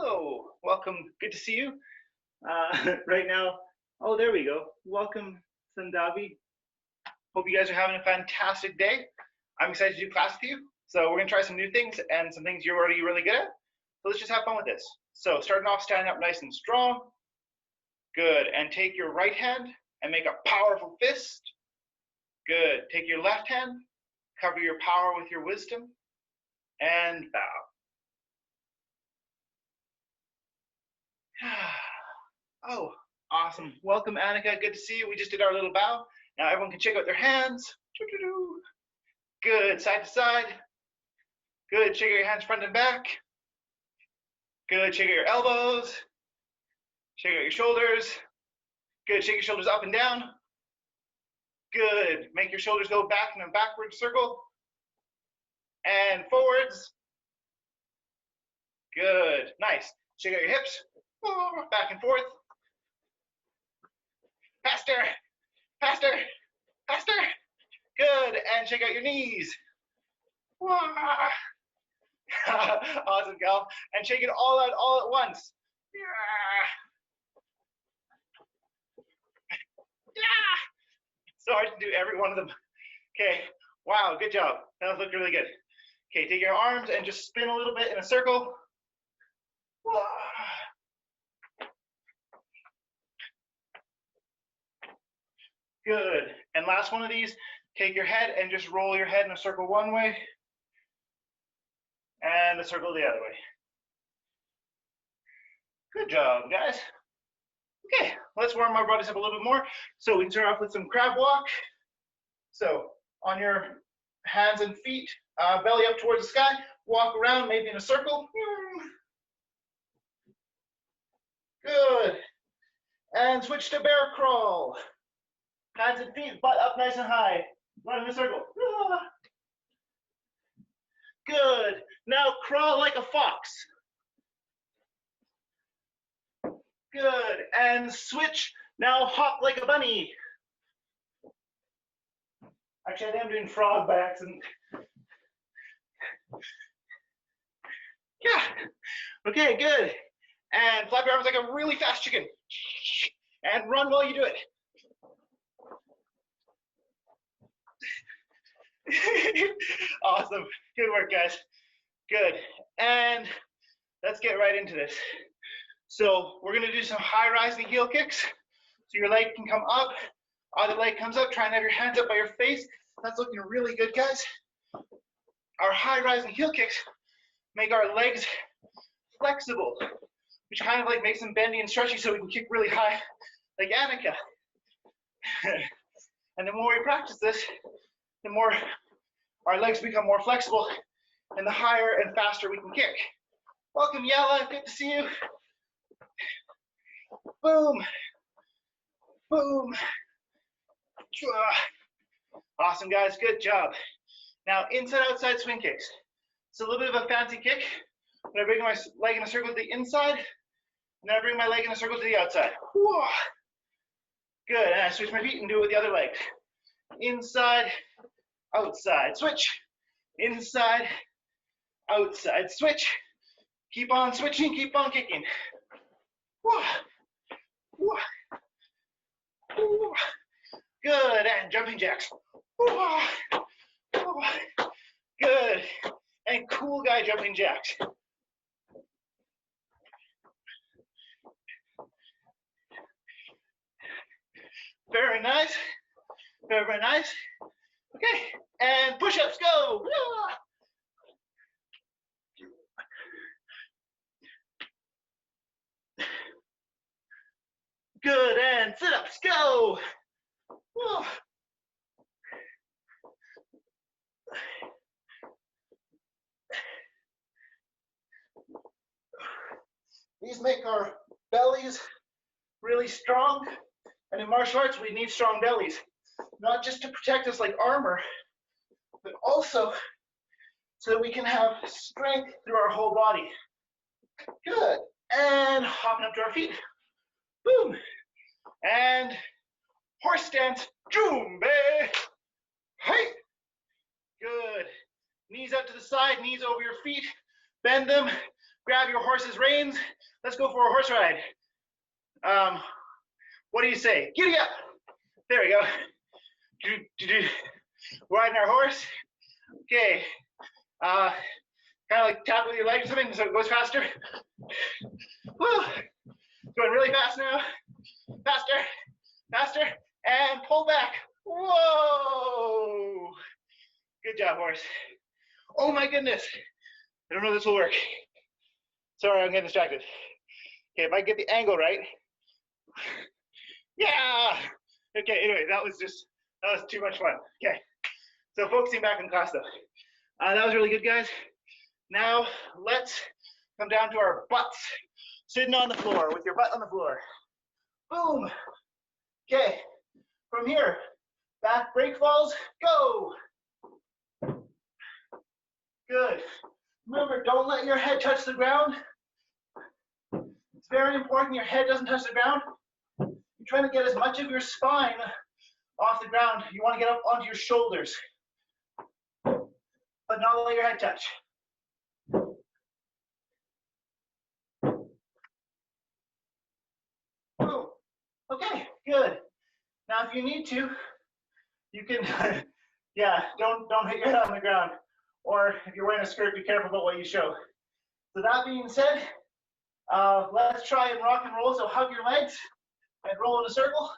Hello, welcome. Good to see you. Right now, oh, there we go. Welcome, Sandavi. Hope you guys are having a fantastic day. I'm excited to do class with you. So we're gonna try some new things and some things you're already really good at. So let's just have fun with this. So starting off, standing up nice and strong. Good, and take your right hand and make a powerful fist. Good, take your left hand, cover your power with your wisdom, and bow. Oh, awesome. Welcome, Annika. Good to see you. We just did our little bow. Now everyone can shake out their hands. Good, side to side. Good, shake out your hands front and back. Good, shake out your elbows. Shake out your shoulders. Good, shake your shoulders up and down. Good, make your shoulders go back in a backward circle. And forwards. Good, nice. Shake out your hips. Back and forth. Faster, faster, faster. Good, and shake out your knees. Awesome, gal. And shake it all out all at once. So hard to do every one of them. Okay, wow, good job. That looked really good. Okay, take your arms and just spin a little bit in a circle. Good. And last one of these, take your head and just roll your head in a circle one way and a circle the other way. Good job, guys. Okay, let's warm our bodies up a little bit more. So we can start off with some crab walk. So on your hands and feet, belly up towards the sky, walk around maybe in a circle. Good. And switch to bear crawl. Hands and feet, butt up nice and high. Run in a circle. Good. Now crawl like a fox. Good. And switch. Now hop like a bunny. Actually, I think I'm doing frog by accident. Yeah. Okay, good. And flap your arms like a really fast chicken. And run while you do it. Awesome. Good work, guys. Good. And let's get right into this. So we're going to do some high rising heel kicks. So your leg can come up. Other leg comes up. Try and have your hands up by your face. That's looking really good, guys. Our high rising heel kicks make our legs flexible, which kind of like makes them bendy and stretchy so we can kick really high like Annika. And the more we practice this, the more our legs become more flexible and the higher and faster we can kick. Welcome, Yella, good to see you. Boom, boom. Awesome, guys, good job. Now, inside, outside swing kicks. It's a little bit of a fancy kick, but I bring my leg in a circle to the inside, and then I bring my leg in a circle to the outside. Good, and I switch my feet and do it with the other leg. Inside, outside, switch. Inside, outside, switch. Keep on switching, keep on kicking. Good, and jumping jacks. Good, and cool guy jumping jacks. Very nice, very, very nice. Okay, and push-ups, go. Good, and sit-ups, go. These make our bellies really strong, and in martial arts we need strong bellies, not just to protect us like armor, but also so that we can have strength through our whole body. Good, and hopping up to our feet, boom, and horse stance, jumbe, hey, good, knees out to the side, knees over your feet, bend them, grab your horse's reins. Let's go for a horse ride. What do you say? Giddy up. There we go. Riding our horse. Okay. Kind of like tap with your legs or something so it goes faster. Woo. Going really fast now. Faster, faster, and pull back. Whoa. Good job, horse. Oh my goodness. I don't know if this will work. Sorry, I'm getting distracted. Okay, if I get the angle right. Yeah. Okay, anyway, that was too much fun. Okay, so focusing back in class though. That was really good, guys. Now let's come down to our butts. Sitting on the floor with your butt on the floor. Boom. Okay, from here, back break falls, go. Good. Remember, don't let your head touch the ground. It's very important your head doesn't touch the ground. You're trying to get as much of your spine off the ground. You want to get up onto your shoulders, but not let your head touch. Boom. Okay, good. Now, if you need to, you can, yeah, don't hit your head on the ground. Or if you're wearing a skirt, be careful about what you show. So that being said, let's try and rock and roll. So hug your legs and roll in a circle.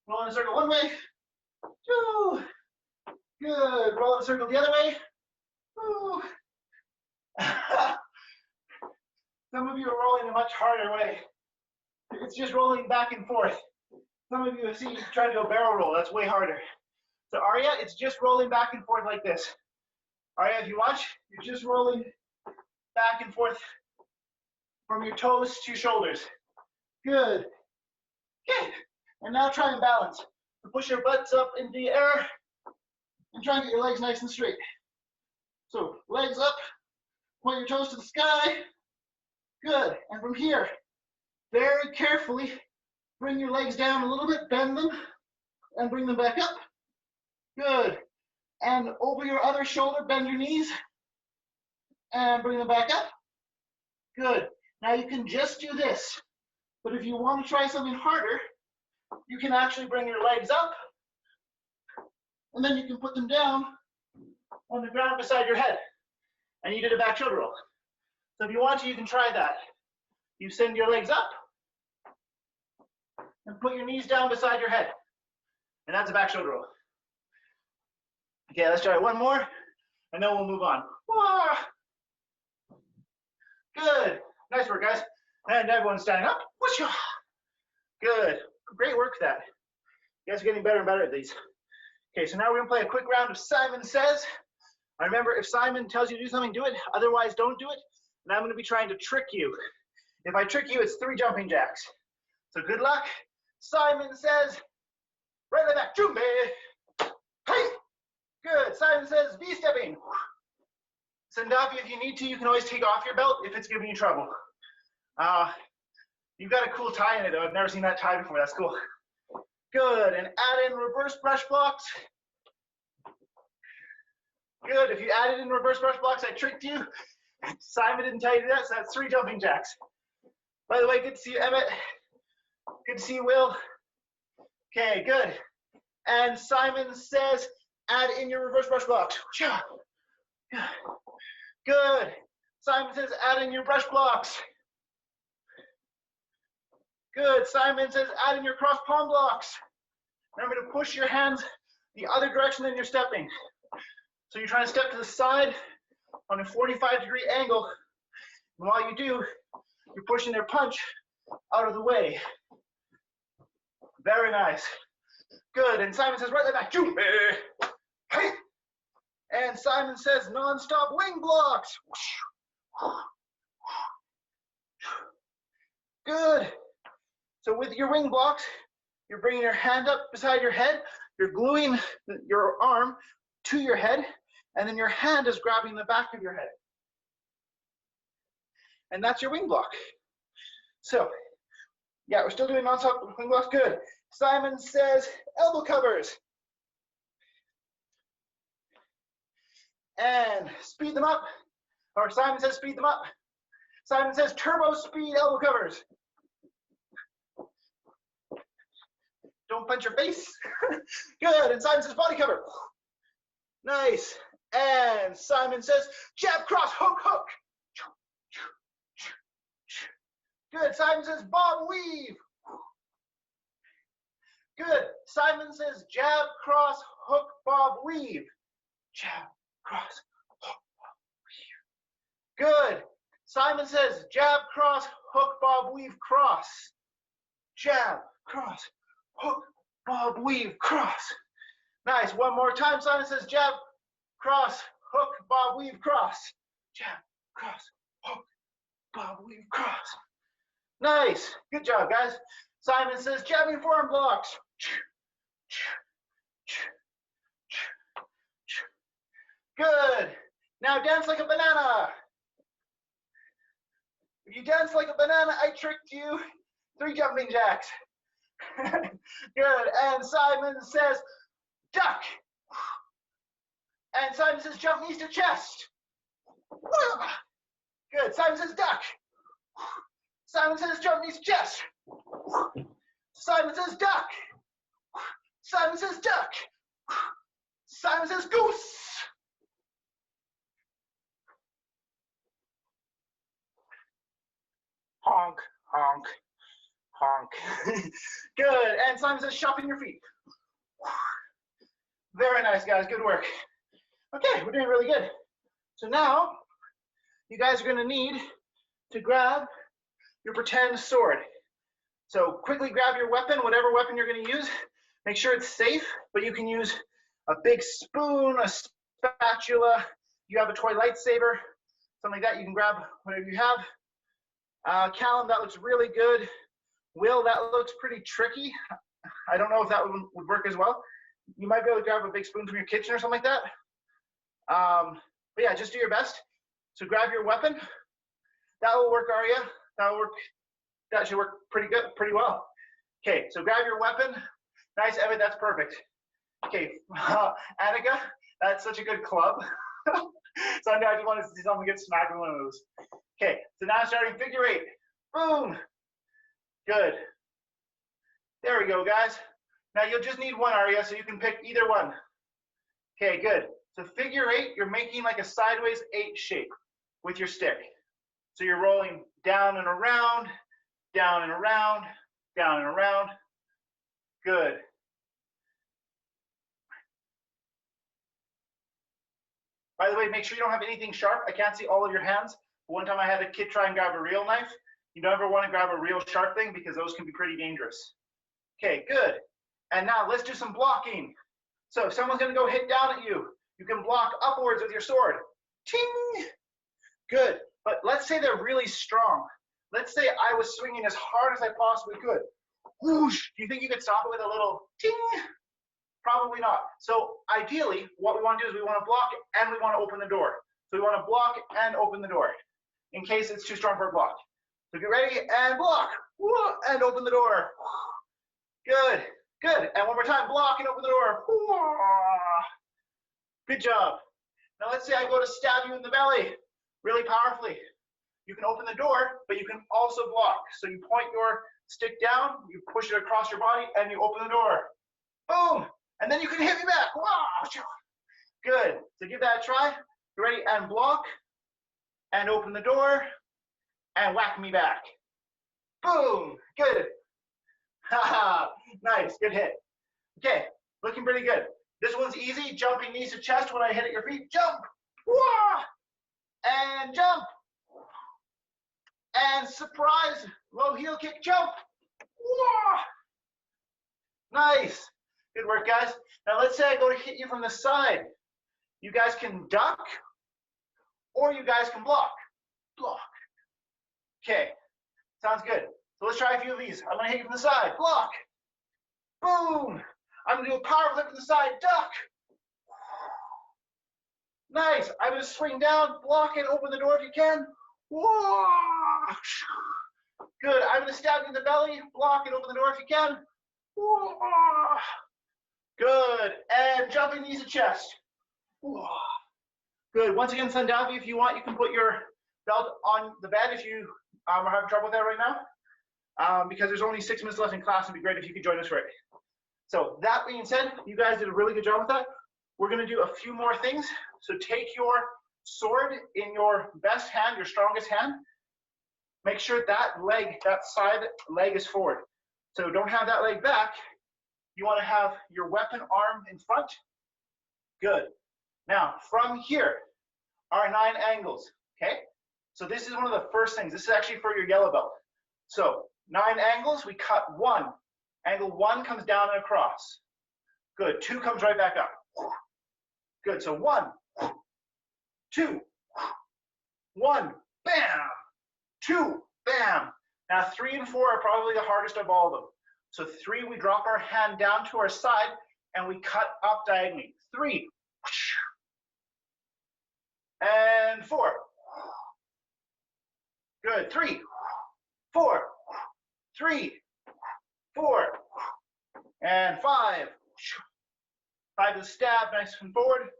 Roll in a circle one way. Two. Good. Roll in a circle the other way. Woo. Some of you are rolling a much harder way. It's just rolling back and forth. Some of you have seen try to do a barrel roll. That's way harder. So Arya, it's just rolling back and forth like this. Arya, if you watch, you're just rolling back and forth from your toes to your shoulders. Good. Okay. And now try and balance. So push your butts up into the air and try and get your legs nice and straight. So legs up, point your toes to the sky. Good. And from here, very carefully, bring your legs down a little bit, bend them, and bring them back up. Good. And over your other shoulder, bend your knees, and bring them back up. Good. Now you can just do this, but if you want to try something harder, you can actually bring your legs up, and then you can put them down on the ground beside your head, and you did a back shoulder roll. So if you want to, you can try that. You send your legs up, and put your knees down beside your head, and that's a back shoulder roll. Okay, let's try one more, and then we'll move on. Good. Nice work, guys. And everyone's standing up. Good. Great work with that. You guys are getting better and better at these. Okay, so now we're going to play a quick round of Simon Says. Remember, if Simon tells you to do something, do it. Otherwise, don't do it. And I'm going to be trying to trick you. If I trick you, it's 3 jumping jacks. So good luck. Simon says, right leg back, jumbe. Hey. Good. Simon says, V-stepping. Sandafi, if you need to, you can always take off your belt if it's giving you trouble. You've got a cool tie in it, though. I've never seen that tie before. That's cool. Good. And add in reverse brush blocks. Good. If you added in reverse brush blocks, I tricked you. Simon didn't tell you that, so that's 3 jumping jacks. By the way, good to see you, Emmett. Good to see you, Will. Okay, good. And Simon says, add in your reverse brush blocks. Good. Simon says, add in your brush blocks. Good. Simon says, add in your cross palm blocks. Remember to push your hands the other direction than you're stepping. So you're trying to step to the side on a 45-degree angle. And while you do, you're pushing their punch out of the way. Very nice. Good. And Simon says, right leg back. Hey. And Simon says, non-stop wing blocks. Good. So with your wing blocks, you're bringing your hand up beside your head. You're gluing your arm to your head, and then your hand is grabbing the back of your head. And that's your wing block. So, yeah, we're still doing non-stop wing blocks. Good. Simon says, elbow covers. And speed them up. Or Simon says speed them up. Simon says turbo speed elbow covers. Don't punch your face. Good. And Simon says body cover. Nice. And Simon says jab, cross, hook, hook. Good. Simon says bob, weave. Good. Simon says jab, cross, hook, bob, weave. Jab, cross, hook, bob, weave. Good. Simon says jab, cross, hook, bob, weave, cross. Jab, cross, hook, bob, weave, cross. Nice. One more time. Simon says jab, cross, hook, bob, weave, cross. Jab, cross, hook, bob, weave, cross. Nice. Good job, guys. Simon says jabbing forearm blocks. Good. Now dance like a banana. If you dance like a banana, I tricked you. 3 jumping jacks. Good. And Simon says duck. And Simon says jump knees to chest. Good. Simon says duck. Simon says jump knees to chest. Simon says duck. Simon says duck. Simon says goose. Honk, honk, honk. Good. And Simon says shuffle your feet. Very nice, guys. Good work. Okay, we're doing really good. So now you guys are going to need to grab your pretend sword. So quickly grab your weapon, whatever weapon you're going to use. Make sure it's safe, but you can use a big spoon, a spatula. You have a toy lightsaber, something like that. You can grab whatever you have. Callum, that looks really good. Will, that looks pretty tricky. I don't know if that would work as well. You might be able to grab a big spoon from your kitchen or something like that. But yeah, just do your best. So grab your weapon. That will work, Arya. That will work. That should work pretty good, pretty well. Okay, so grab your weapon. Nice, Evan, that's perfect. Okay, Annika, that's such a good club. So I just wanted to see someone get smacked with one of those. Okay, so now starting figure 8. Boom. Good. There we go, guys. Now you'll just need one, Arya, so you can pick either one. Okay, good. So figure 8, you're making like a sideways 8 shape with your stick. So you're rolling down and around, down and around, down and around. Good. By the way, make sure you don't have anything sharp. I can't see all of your hands. One time I had a kid try and grab a real knife. You never want to grab a real sharp thing because those can be pretty dangerous. Okay, good. And now let's do some blocking. So if someone's going to go hit down at you, you can block upwards with your sword. Ting! Good. But let's say they're really strong. Let's say I was swinging as hard as I possibly could. Whoosh! Do you think you could stop it with a little ting? Probably not. So ideally, what we want to do is we want to block and we want to open the door. So we want to block and open the door in case it's too strong for a block. So get ready and block. And open the door. Good. Good. And one more time, block and open the door. Good job. Now let's say I go to stab you in the belly really powerfully. You can open the door, but you can also block. So you point your stick down, you push it across your body, and you open the door. Boom! And then you can hit me back. Good. So give that a try. You ready? And block, and open the door, and whack me back. Boom! Good. Haha, nice, good hit. Okay, looking pretty good. This one's easy, jumping knees to chest when I hit at your feet. Jump! Wah! And jump! And surprise, low heel kick, jump! Wah! Nice, good work, guys. Now let's say I go to hit you from the side. You guys can duck, or you guys can block. Block. Okay, sounds good. So let's try a few of these. I'm gonna hit you from the side, block. Boom. I'm gonna do a power flip from the side, duck. Nice. I'm gonna swing down, block and open the door if you can. Whoa. Good. I'm gonna stab you in the belly, block and open the door if you can. Whoa. Good. And jumping knees to chest. Whoa. Good. Once again, Sandavi, if you want, you can put your belt on the bed if you are having trouble with that right now. Because there's only 6 minutes left in class. It'd be great if you could join us for it. So that being said, you guys did a really good job with that. We're going to do a few more things. So take your sword in your best hand, your strongest hand. Make sure that leg, that side leg is forward. So don't have that leg back. You want to have your weapon arm in front. Good. Now, from here are 9 angles, okay? So this is one of the first things. This is actually for your yellow belt. So 9 angles, we cut 1. Angle 1 comes down and across. Good. 2 comes right back up. Good. So 1, 2, 1, bam, 2, bam. Now 3 and 4 are probably the hardest of all of them. So 3, we drop our hand down to our side and we cut up diagonally. 3, and 4. Good. 3, 4, 3, 4, and 5. 5 is stab, nice and forward.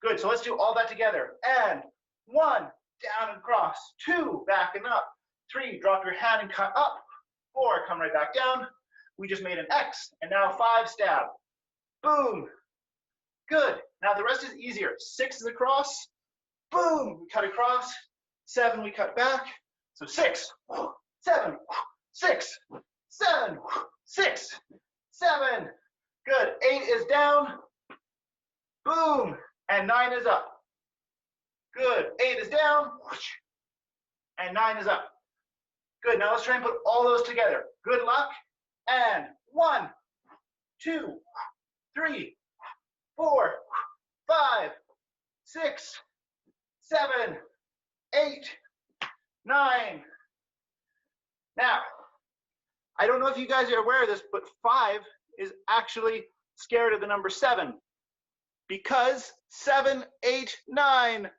Good. So let's do all that together. And 1, down and across. 2, back and up. 3, drop your hand and cut up. 4, come right back down. We just made an X. And now 5, stab. Boom. Good. Now the rest is easier. 6 is across. Boom. We cut across. 7, we cut back. So 6, 7, 6, 7, 6, 7. Good. 8 is down. Boom. And 9 is up. Good. 8 is down. And 9 is up. Good. Now let's try and put all those together. Good luck. And 1, 2, 3, 4, 5, 6, 7, 8, 9. Now, I don't know if you guys are aware of this, but 5 is actually scared of the number 7 because 7, 8, 9.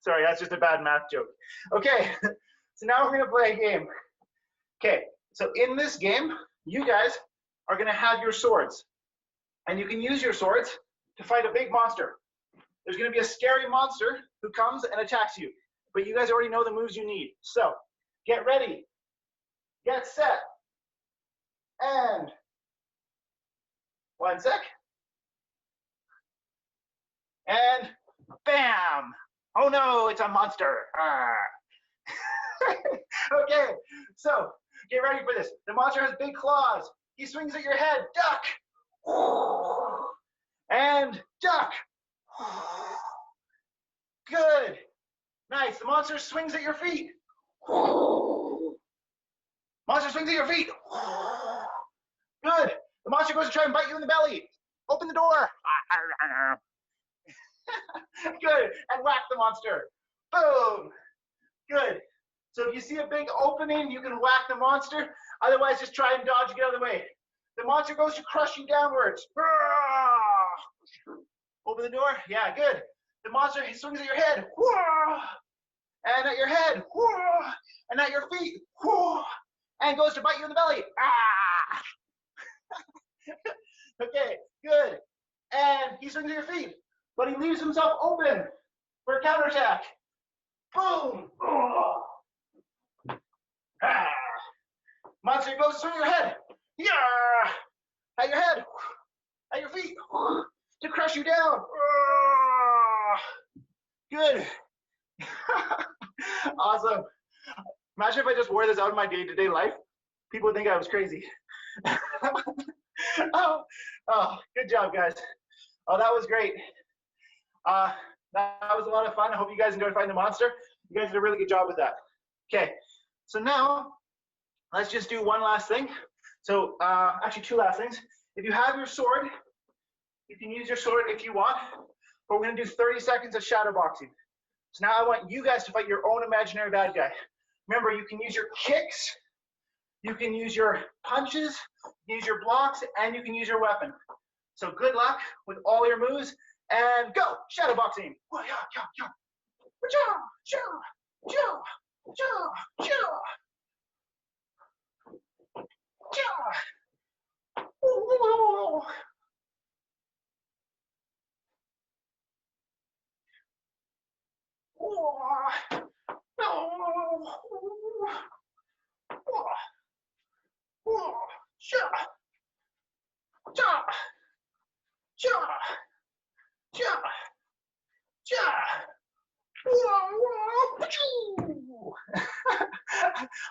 Sorry, that's just a bad math joke. Okay, so now we're gonna play a game. Okay, so in this game, you guys are gonna have your swords, and you can use your swords to fight a big monster. There's gonna be a scary monster who comes and attacks you, but you guys already know the moves you need. So get ready, get set, and 1 sec. And bam! Oh no, it's a monster. Okay, so get ready for this. The monster has big claws. He swings at your head. Duck! And duck! Good. Nice. The monster swings at your feet. Monster swings at your feet. Good. The monster goes to try and bite you in the belly. Open the door. Good. And whack the monster. Boom. Good. So if you see a big opening, you can whack the monster. Otherwise, just try and dodge and get out of the way. The monster goes to crush you downwards. Open the door. Yeah, good. The monster swings at your head. And at your head. And at your feet. And goes to bite you in the belly. Okay, good. And he swings at your feet, but he leaves himself open for a counterattack. Boom. Monster goes to swing your head. Yeah. At your head. At your feet. To crush you down. Good. Awesome. Imagine if I just wore this out in my day-to-day life. People would think I was crazy. Oh, good job, guys. Oh, that was great. That was a lot of fun. I hope you guys enjoyed fighting the monster. You guys did a really good job with that. Okay, so now let's just do one last thing. So actually 2 last things. If you have your sword, you can use your sword if you want, but we're gonna do 30 seconds of shadow boxing. So now I want you guys to fight your own imaginary bad guy. Remember, you can use your kicks, you can use your punches, use your blocks, and you can use your weapon. So good luck with all your moves, and go! Shadow boxing!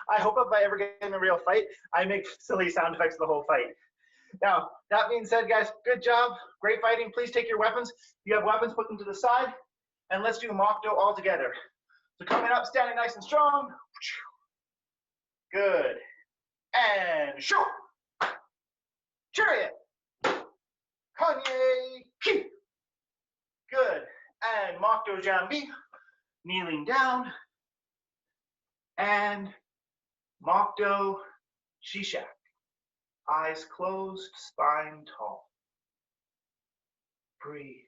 I hope if I ever get in a real fight, I make silly sound effects the whole fight. Now, that being said, guys, good job. Great fighting. Please take your weapons. If you have weapons, put them to the side. And let's do Macdo all together. So coming up, standing nice and strong. Good. And shoot. Chariot. Kanye. Ki. Good. And Macdo Jambi. Kneeling down. And Macdo Shishak. Eyes closed, spine tall. Breathe.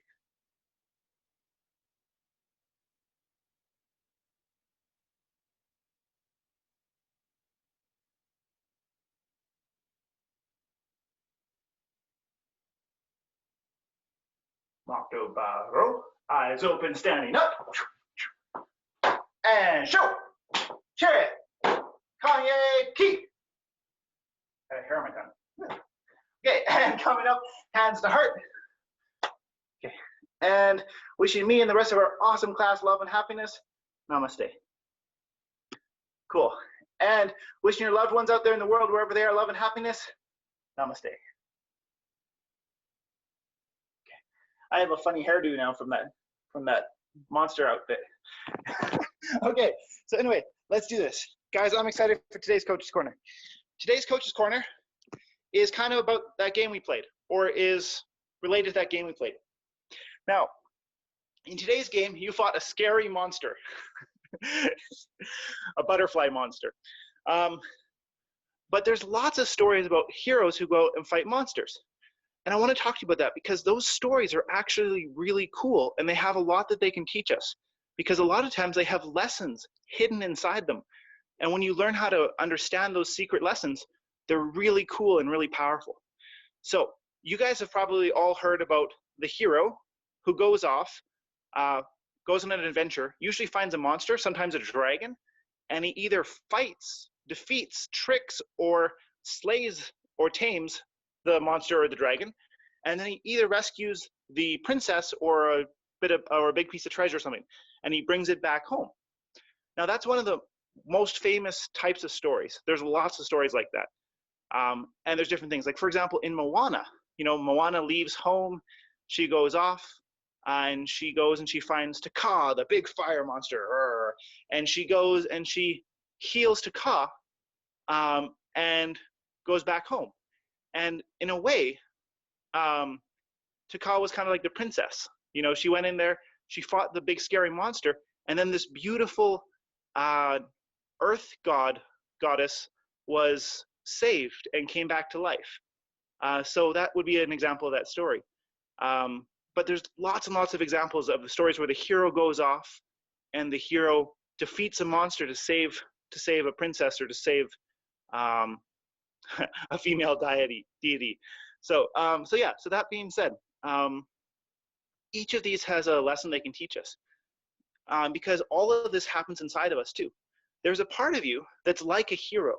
Macdo Baro. Eyes open, standing up. And show. Chariot. Kanye Ki. Hair on my tongue. Okay, and coming up, hands to heart. Okay, and wishing me and the rest of our awesome class love and happiness. Namaste. Cool. And wishing your loved ones out there in the world, wherever they are, love and happiness. Namaste. Okay. I have a funny hairdo now from that monster outfit. Okay, so anyway, let's do this. Guys, I'm excited for today's Coach's Corner. Today's Coach's Corner is kind of about that game we played, or is related to that game we played. Now, in today's game, you fought a scary monster, a butterfly monster. But there's lots of stories about heroes who go and fight monsters. And I want to talk to you about that because those stories are actually really cool and they have a lot that they can teach us, because a lot of times they have lessons hidden inside them. And when you learn how to understand those secret lessons, they're really cool and really powerful. So you guys have probably all heard about the hero who goes off, goes on an adventure, usually finds a monster, sometimes a dragon, and he either fights, defeats, tricks, or slays or tames the monster or the dragon, and then he either rescues the princess or a big piece of treasure or something, and he brings it back home. Now that's one of the most famous types of stories. There's lots of stories like that. And there's different things. Like, for example, in Moana, Moana leaves home, she goes off, and she goes and she finds Taka, the big fire monster, and she goes and she heals Taka, and goes back home. And in a way, Taka was kind of like the princess. She went in there, she fought the big scary monster, and then this beautiful earth goddess was saved and came back to life. So that would be an example of that story. But there's lots and lots of examples of the stories where the hero goes off and the hero defeats a monster to save a princess or to save a female deity. So that being said, each of these has a lesson they can teach us, because all of this happens inside of us too. There's a part of you that's like a hero.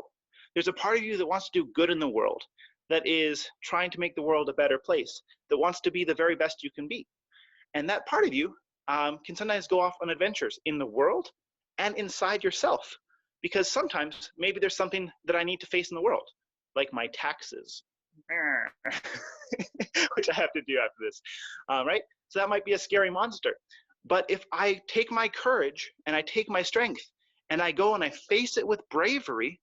There's a part of you that wants to do good in the world, that is trying to make the world a better place, that wants to be the very best you can be. And that part of you can sometimes go off on adventures in the world and inside yourself, because sometimes maybe there's something that I need to face in the world, like my taxes, which I have to do after this, right? So that might be a scary monster. But if I take my courage and I take my strength and I go and I face it with bravery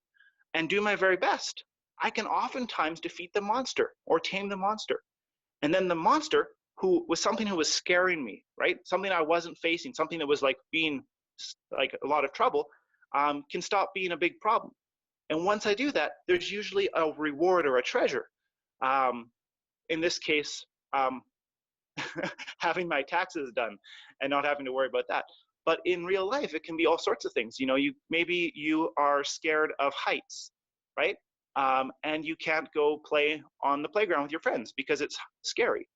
and do my very best, I can oftentimes defeat the monster or tame the monster. And then the monster, who was something who was scaring me, right? Something I wasn't facing, something that was like being like a lot of trouble, can stop being a big problem. And once I do that, there's usually a reward or a treasure. In this case, having my taxes done and not having to worry about that. But in real life, it can be all sorts of things. Maybe you are scared of heights, right? And you can't go play on the playground with your friends because it's scary.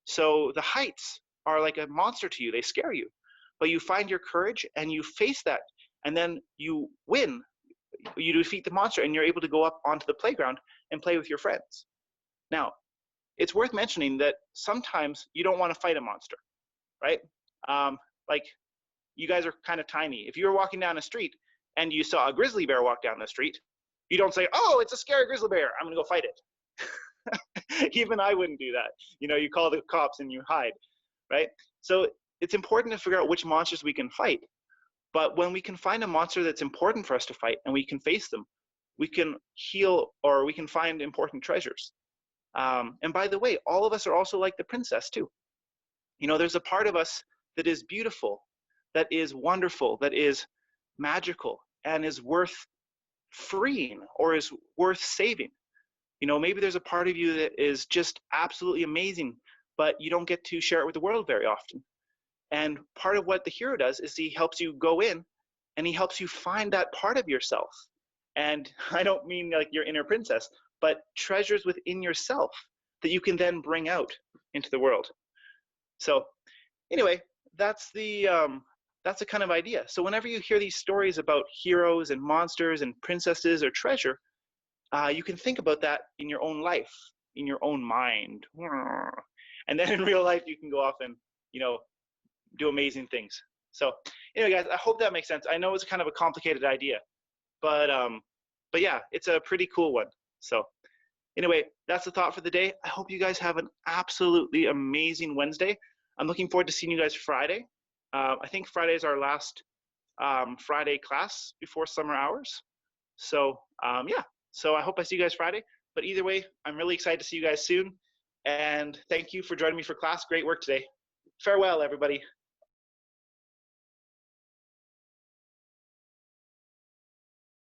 So the heights are like a monster to you. They scare you. but you find your courage and you face that, and then you win. You defeat the monster, and you're able to go up onto the playground and play with your friends. Now, it's worth mentioning that sometimes you don't want to fight a monster, right? Like, you guys are kind of tiny. If you were walking down the street and you saw a grizzly bear walk down the street, you don't say, "Oh, it's a scary grizzly bear, I'm going to go fight it." Even I wouldn't do that. You call the cops and you hide, right? So it's important to figure out which monsters we can fight. But when we can find a monster that's important for us to fight and we can face them, we can heal, or we can find important treasures. And by the way, all of us are also like the princess too. There's a part of us that is beautiful, that is wonderful, that is magical, and is worth freeing or is worth saving. Maybe there's a part of you that is just absolutely amazing, but you don't get to share it with the world very often. And part of what the hero does is he helps you go in and he helps you find that part of yourself. And I don't mean like your inner princess, but treasures within yourself that you can then bring out into the world. So anyway, that's the kind of idea. So whenever you hear these stories about heroes and monsters and princesses or treasure, you can think about that in your own life, in your own mind. And then in real life, you can go off and, do amazing things. So anyway, guys, I hope that makes sense. I know it's kind of a complicated idea, but yeah, it's a pretty cool one. So anyway, that's the thought for the day. I hope you guys have an absolutely amazing Wednesday. I'm looking forward to seeing you guys Friday. I think Friday is our last Friday class before summer hours. So yeah, so I hope I see you guys Friday. But either way, I'm really excited to see you guys soon. And thank you for joining me for class. Great work today. Farewell, everybody.